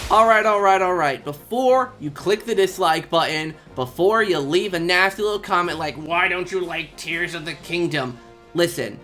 Alright. Before you click the dislike button, before you leave a nasty little comment like, why don't you like Tears of the Kingdom? Listen,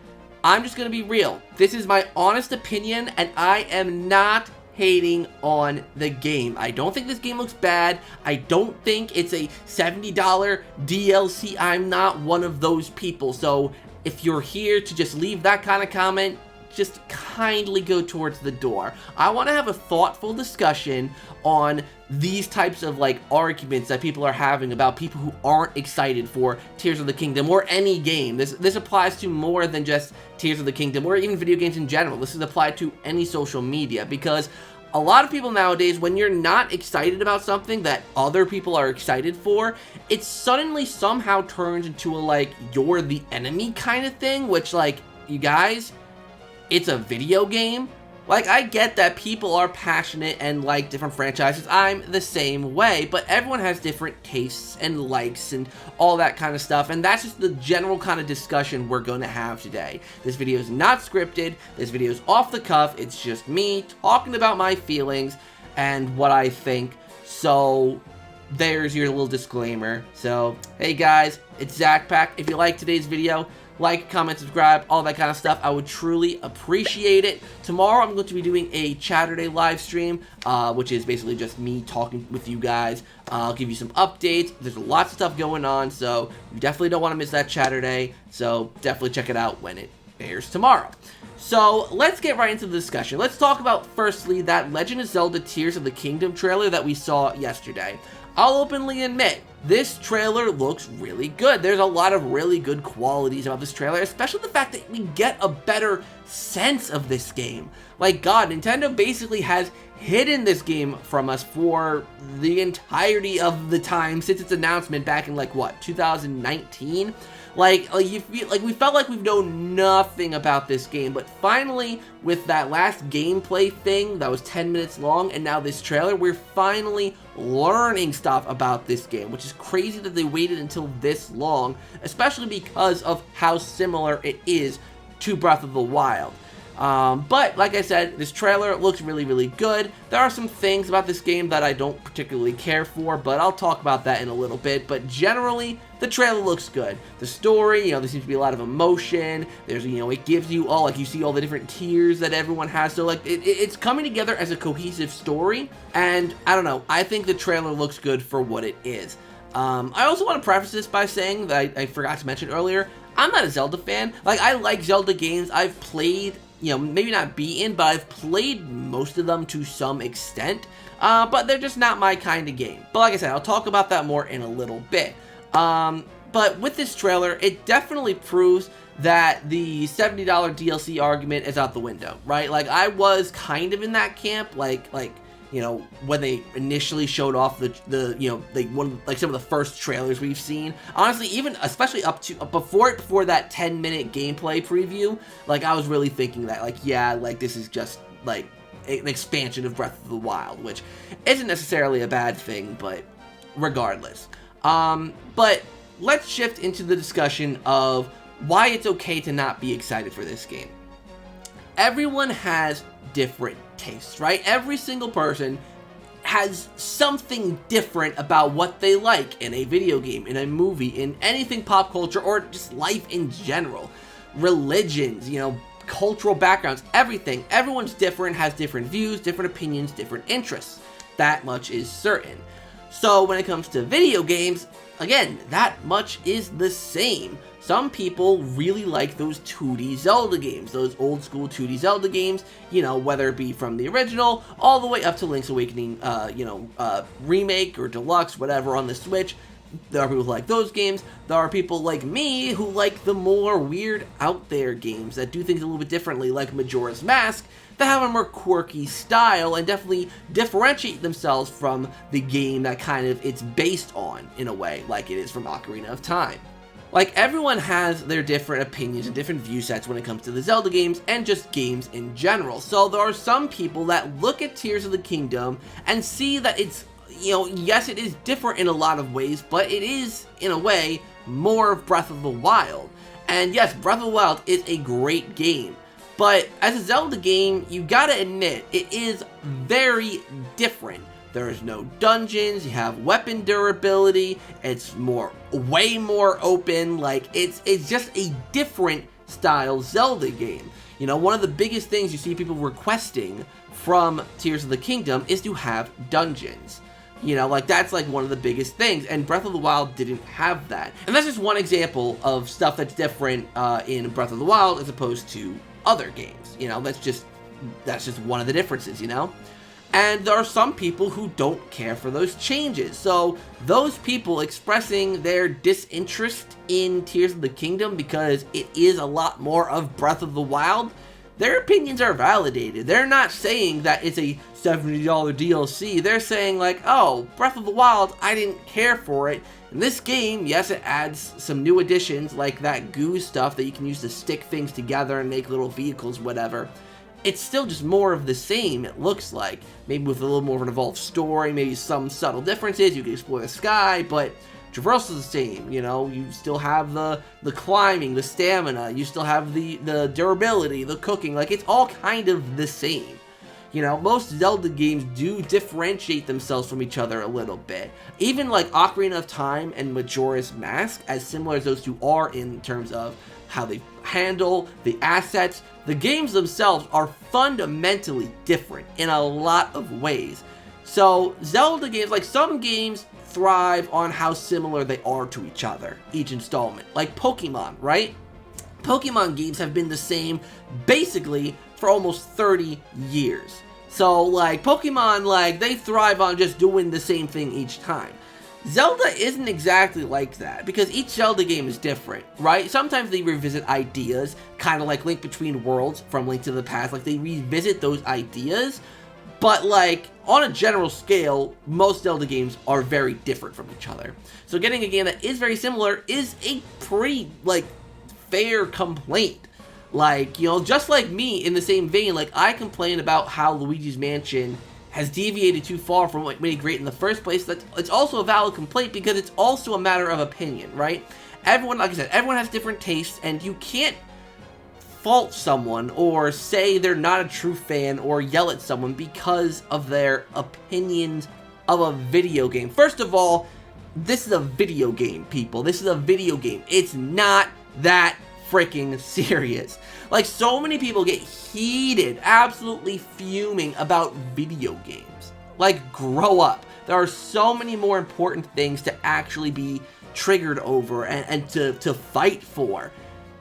I'm just gonna be real. This is my honest opinion, and I am not hating on the game. I don't think this game looks bad. I don't think it's a $70 DLC. I'm not one of those people. So if you're here to just leave that kind of comment, just kindly go towards the door. I want to have a thoughtful discussion on these types of like arguments that people are having about people who aren't excited for Tears of the Kingdom or any game. This applies to more than just Tears of the Kingdom or even video games in general. This is applied to any social media, because a lot of people nowadays, when you're not excited about something that other people are excited for, it suddenly somehow turns into a like, you're the enemy kind of thing, which like, you guys, it's a video game. Like, I get that people are passionate and like different franchises. I'm the same way, but everyone has different tastes and likes and all that kind of stuff, and that's just the general kind of discussion we're going to have today. This video is not scripted. This video is off the cuff. It's just me talking about my feelings and what I think. So there's your little disclaimer. So, hey guys, it's ZakPak. If you like today's video, like, comment, subscribe, all that kind of stuff. I would truly appreciate it. Tomorrow, I'm going to be doing a Chatterday live stream, which is basically just me talking with you guys. I'll give you some updates. There's lots of stuff going on, so you definitely don't want to miss that Chatterday. So definitely check it out when it airs tomorrow. So let's get right into the discussion. Let's talk about, firstly, that Legend of Zelda Tears of the Kingdom trailer that we saw yesterday. I'll openly admit, this trailer looks really good. There's a lot of really good qualities about this trailer, especially the fact that we get a better sense of this game. Like, God, Nintendo basically has hidden this game from us for the entirety of the time since its announcement back in, like, what, 2019? Like you feel like we felt like we've known nothing about this game, but finally, with that last gameplay thing that was 10 minutes long, and now this trailer, we're finally learning stuff about this game, which is crazy that they waited until this long, especially because of how similar it is to Breath of the Wild. But like I said, this trailer looks really, really good. There are some things about this game that I don't particularly care for, but I'll talk about that in a little bit. But generally, the trailer looks good. The story, there seems to be a lot of emotion. There's, it gives you all, like, you see all the different tiers that everyone has. So, like, it's coming together as a cohesive story. And, I don't know, I think the trailer looks good for what it is. I also want to preface this by saying that I forgot to mention earlier, I'm not a Zelda fan. Like, I like Zelda games. I've played, maybe not beaten, but I've played most of them to some extent. But they're just not my kind of game. But like I said, I'll talk about that more in a little bit. But with this trailer, it definitely proves that the $70 DLC argument is out the window, right? Like, I was kind of in that camp, like when they initially showed off some of the first trailers we've seen. Honestly, especially up to before that 10-minute gameplay preview, like, I was really thinking that, like, yeah, like, this is just like an expansion of Breath of the Wild, which isn't necessarily a bad thing, but regardless. But let's shift into the discussion of why it's okay to not be excited for this game. Everyone has different tastes, right? Every single person has something different about what they like in a video game, in a movie, in anything pop culture, or just life in general. Religions, cultural backgrounds, everything. Everyone's different, has different views, different opinions, different interests. That much is certain. So when it comes to video games, again, that much is the same. Some people really like those 2D Zelda games, those old school 2D Zelda games, whether it be from the original all the way up to Link's Awakening, remake or deluxe, whatever, on the Switch. There are people who like those games. There are people like me who like the more weird, out there games that do things a little bit differently, like Majora's Mask, that have a more quirky style and definitely differentiate themselves from the game that kind of it's based on, in a way, like it is from Ocarina of Time. Like, everyone has their different opinions and different view sets when it comes to the Zelda games and just games in general. So there are some people that look at Tears of the Kingdom and see that it's, yes, it is different in a lot of ways, but it is, in a way, more of Breath of the Wild. And yes, Breath of the Wild is a great game, but as a Zelda game, you gotta admit, it is very different. There's no dungeons, you have weapon durability, it's way more open, like, it's just a different style Zelda game. You know, one of the biggest things you see people requesting from Tears of the Kingdom is to have dungeons. You know, like, that's like one of the biggest things, and Breath of the Wild didn't have that. And that's just one example of stuff that's different in Breath of the Wild as opposed to other games. You know, that's just one of the differences, you know? And there are some people who don't care for those changes. So those people expressing their disinterest in Tears of the Kingdom because it is a lot more of Breath of the Wild, their opinions are validated. They're not saying that it's a $70 DLC. They're saying like, oh, Breath of the Wild, I didn't care for it. In this game, yes, it adds some new additions like that goo stuff that you can use to stick things together and make little vehicles, whatever. It's still just more of the same, it looks like. Maybe with a little more of an evolved story, maybe some subtle differences. You can explore the sky, but traversal is the same, you know, you still have the climbing, the stamina, you still have the durability, the cooking, like, it's all kind of the same. You know, most Zelda games do differentiate themselves from each other a little bit. Even, like, Ocarina of Time and Majora's Mask, as similar as those two are in terms of how they handle the assets, the games themselves are fundamentally different in a lot of ways. So, Zelda games, like, some games thrive on how similar they are to each other, each installment. Like Pokemon, right? Pokemon games have been the same, basically, for almost 30 years. So, like, Pokemon, like, they thrive on just doing the same thing each time. Zelda isn't exactly like that, because each Zelda game is different, right? Sometimes they revisit ideas, kind of like Link Between Worlds from Link to the Past, like, they revisit those ideas, but, like, on a general scale, most Zelda games are very different from each other. So getting a game that is very similar is a pretty, like, fair complaint. Like, you know, just like me, in the same vein, like, I complain about how Luigi's Mansion has deviated too far from what made it great in the first place. It's also a valid complaint because it's also a matter of opinion, right? Everyone, like I said, everyone has different tastes, and you can't fault someone or say they're not a true fan or yell at someone because of their opinions of a video game. First of all, this is a video game, people. This is a video game. It's not that freaking serious. Like, so many people get heated, absolutely fuming about video games. Like, grow up. There are so many more important things to actually be triggered over and to fight for.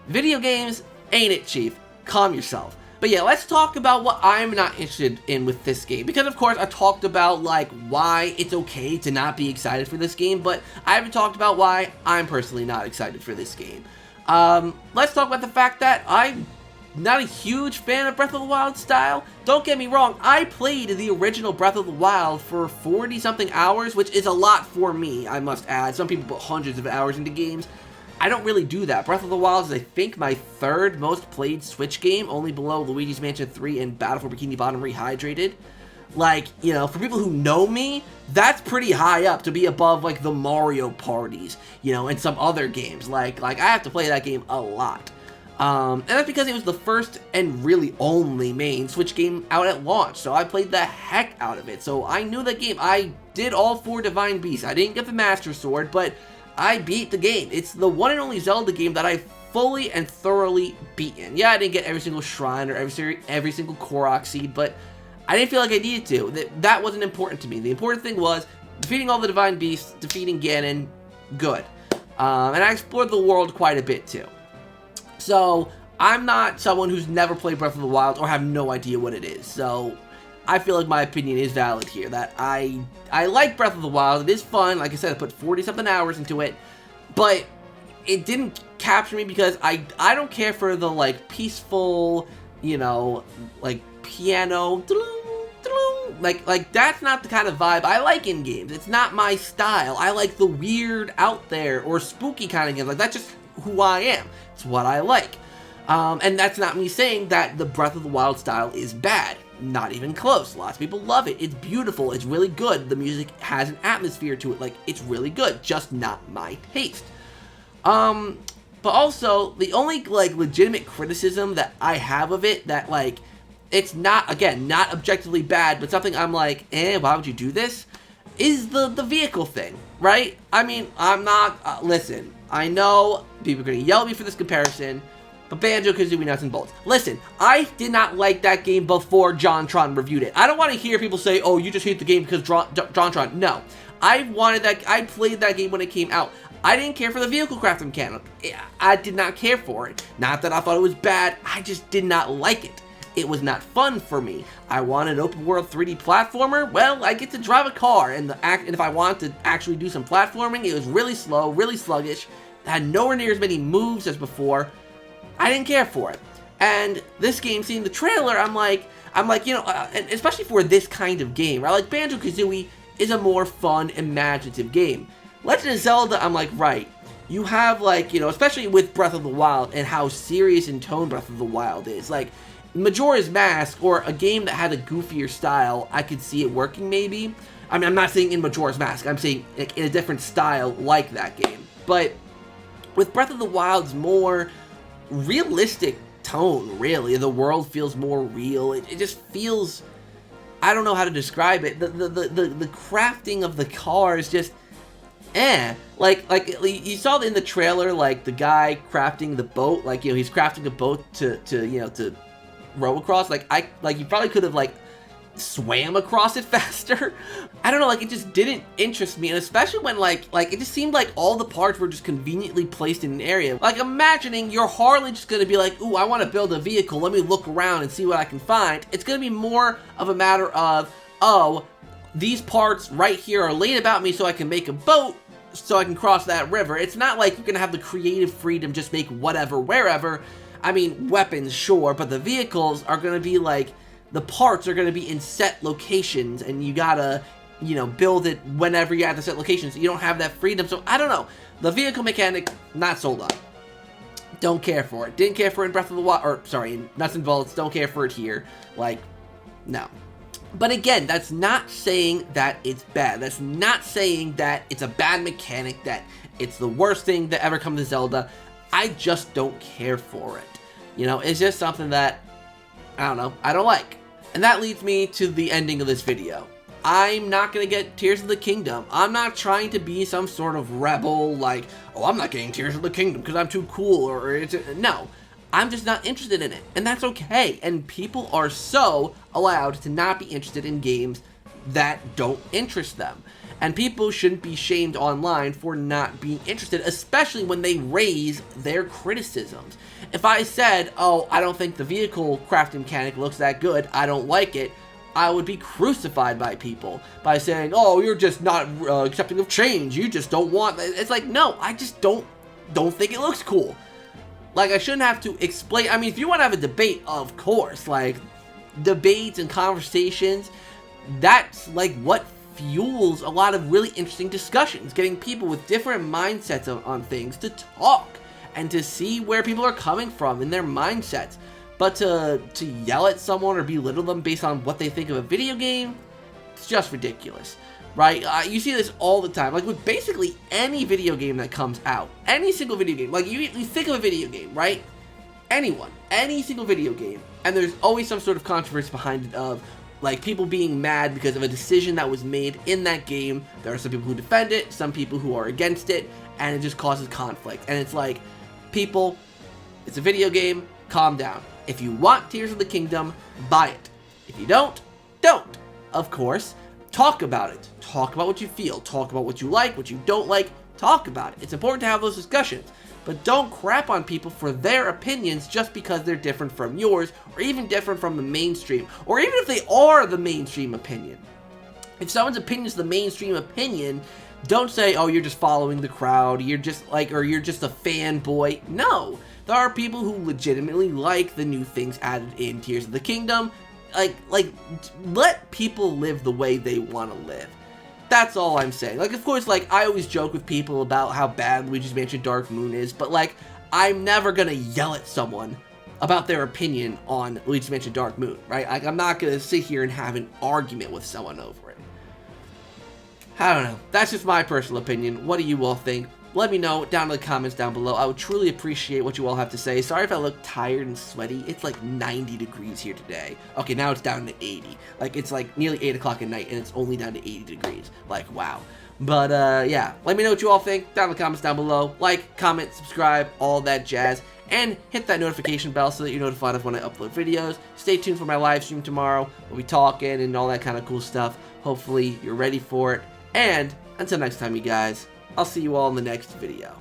Video games ain't it, Chief. Calm yourself. But yeah, let's talk about what I'm not interested in with this game. Because, of course, I talked about, like, why it's okay to not be excited for this game, but I haven't talked about why I'm personally not excited for this game. Let's talk about the fact that I'm not a huge fan of Breath of the Wild style. Don't get me wrong, I played the original Breath of the Wild for 40-something hours, which is a lot for me, I must add. Some people put hundreds of hours into games. I don't really do that. Breath of the Wild is, I think, my third most played Switch game, only below Luigi's Mansion 3 and Battle for Bikini Bottom Rehydrated. Like, you know, for people who know me, that's pretty high up to be above, like, the Mario parties, you know, and some other games. Like I have to play that game a lot. And that's because it was the first and really only main Switch game out at launch, so I played the heck out of it. So I knew that game. I did all 4 Divine Beasts. I didn't get the Master Sword, but I beat the game. It's the one and only Zelda game that I've fully and thoroughly beaten. Yeah, I didn't get every single shrine or every single Korok seed, but I didn't feel like I needed to. That wasn't important to me. The important thing was defeating all the Divine Beasts, defeating Ganon, good. And I explored the world quite a bit too. So I'm not someone who's never played Breath of the Wild or have no idea what it is. So I feel like my opinion is valid here, that I like Breath of the Wild. It is fun. Like I said, I put 40-something hours into it, but it didn't capture me because I don't care for the, like, peaceful, you know, like, piano, like that's not the kind of vibe I like in games. It's not my style. I like the weird, out there, or spooky kind of games. Like, that's just who I am. It's what I like. And that's not me saying that the Breath of the Wild style is bad. Not even close. Lots of people love it. It's beautiful. It's really good. The music has an atmosphere to it. Like, it's really good. Just not my taste. But also, the only, like, legitimate criticism that I have of it that, like, it's not, again, not objectively bad, but something I'm like, why would you do this? Is the vehicle thing, right? I mean, I'm not, listen, I know people are going to yell at me for this comparison, but Banjo-Kazooie nuts and bolts. Listen, I did not like that game before JonTron reviewed it. I don't want to hear people say, oh, you just hate the game because JonTron. No. I played that game when it came out. I didn't care for the vehicle crafting mechanic. I did not care for it. Not that I thought it was bad, I just did not like it. It was not fun for me. I want an open world 3D platformer. Well, I get to drive a car, and if I want to actually do some platforming, it was really slow, really sluggish. It had nowhere near as many moves as before. I didn't care for it. And this game, seeing the trailer, I'm like, you know, and especially for this kind of game, right? Like Banjo-Kazooie is a more fun, imaginative game. Legend of Zelda, I'm like, right. You have, like, you know, especially with Breath of the Wild and how serious in tone Breath of the Wild is. Like, Majora's Mask, or a game that had a goofier style, I could see it working maybe. I mean, I'm not saying in Majora's Mask, I'm saying like, in a different style like that game. But with Breath of the Wild's more realistic tone, really, the world feels more real. It just feels, I don't know how to describe it. The crafting of the cars just, like you saw in the trailer, like the guy crafting the boat, like, you know, he's crafting a boat to you know, to row across. Like you probably could have like swam across it faster. I don't know, like it just didn't interest me, and especially when like it just seemed like all the parts were just conveniently placed in an area. Like imagining you're hardly just gonna be like, ooh, I want to build a vehicle, let me look around and see what I can find. It's gonna be more of a matter of, oh, these parts right here are laid about me so I can make a boat so I can cross that river. It's not like you're gonna have the creative freedom, just make whatever, wherever. I mean, weapons, sure, but the vehicles are gonna be like, the parts are gonna be in set locations, and you gotta, you know, build it whenever you're at the set locations. You don't have that freedom, so I don't know. The vehicle mechanic, not sold on. Don't care for it. Didn't care for it in Breath of the Wild, or sorry, in Nuts and Bolts. Don't care for it here. Like, no. But again, that's not saying that it's bad. That's not saying that it's a bad mechanic, that it's the worst thing that ever come to Zelda. I just don't care for it. You know, it's just something that, I don't know, I don't like. And that leads me to the ending of this video. I'm not going to get Tears of the Kingdom. I'm not trying to be some sort of rebel, like, oh, I'm not getting Tears of the Kingdom because I'm too cool, or it's, no. I'm just not interested in it, and that's okay. And people are so allowed to not be interested in games that don't interest them. And people shouldn't be shamed online for not being interested, especially when they raise their criticisms. If I said, oh, I don't think the vehicle crafting mechanic looks that good, I don't like it, I would be crucified by people by saying, oh, you're just not accepting of change, you just don't want, it's like, no, I just don't think it looks cool. Like, I shouldn't have to explain. I mean, if you want to have a debate, of course, like, debates and conversations, that's, like, what fuels a lot of really interesting discussions. Getting people with different mindsets on things to talk and to see where people are coming from in their mindsets. But to yell at someone or belittle them based on what they think of a video game, it's just ridiculous. Right? You see this all the time. Like, with basically any video game that comes out. Any single video game. Like, you think of a video game, right? Anyone. Any single video game. And there's always some sort of controversy behind it of, like, people being mad because of a decision that was made in that game. There are some people who defend it, some people who are against it, and it just causes conflict. And it's like, people, it's a video game, calm down. If you want Tears of the Kingdom, buy it. If you don't, don't. Of course. Talk about it. Talk about what you feel. Talk about what you like, what you don't like. Talk about it. It's important to have those discussions. But don't crap on people for their opinions just because they're different from yours, or even different from the mainstream, or even if they are the mainstream opinion. If someone's opinion is the mainstream opinion, don't say, oh, you're just following the crowd, you're just like, or you're just a fanboy. No. There are people who legitimately like the new things added in Tears of the Kingdom. Like, let people live the way they want to live. That's all I'm saying. Like, of course, like, I always joke with people about how bad Luigi's Mansion Dark Moon is, but, like, I'm never gonna yell at someone about their opinion on Luigi's Mansion Dark Moon, right? Like, I'm not gonna sit here and have an argument with someone over it. I don't know. That's just my personal opinion. What do you all think? let me know down in the comments down below. I would truly appreciate what you all have to say. Sorry if I look tired and sweaty. It's like 90 degrees here today. Okay, now it's down to 80. Like, it's like nearly 8 o'clock at night, and it's only down to 80 degrees. Like, wow. But, yeah, let me know what you all think down in the comments down below. Like, comment, subscribe, all that jazz. And hit that notification bell so that you're notified of when I upload videos. Stay tuned for my live stream tomorrow. We'll be talking and all that kind of cool stuff. Hopefully, you're ready for it. And until next time, you guys, I'll see you all in the next video.